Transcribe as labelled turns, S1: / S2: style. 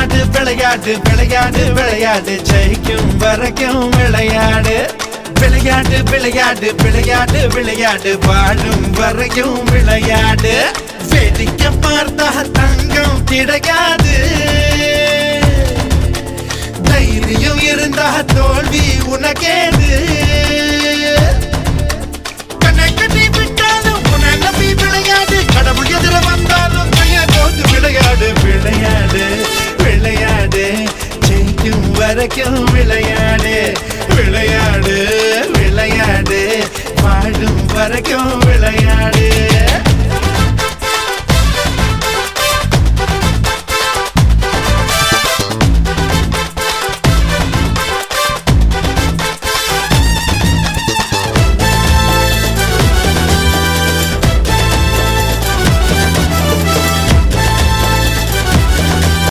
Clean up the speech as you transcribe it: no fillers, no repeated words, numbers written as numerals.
S1: விளையாடு விளையாடு விளையாடு விளையாடு ஜெயிக்கும் வரைக்கும் விளையாடு விளையாடு விளையாடு விளையாடு விளையாடு வாழும் வரைக்கும் விளையாடு வேடிக்கை பார்த்தா தங்கம் கிடைக்காது தைரியம் இருந்தா தோல்வி உனக்கேது கண்ணை கட்டி விட்டாலும் உன்னை நம்பி விளையாடு கடவுள் எதிர வந்தாலும் கைய கோத்து விளையாடு விளையாடு விளையாடு ஜெயிக்கும் வரைக்கும் விளையாடு விளையாடு விளையாடு வாழும் வரைக்கும் விளையாடு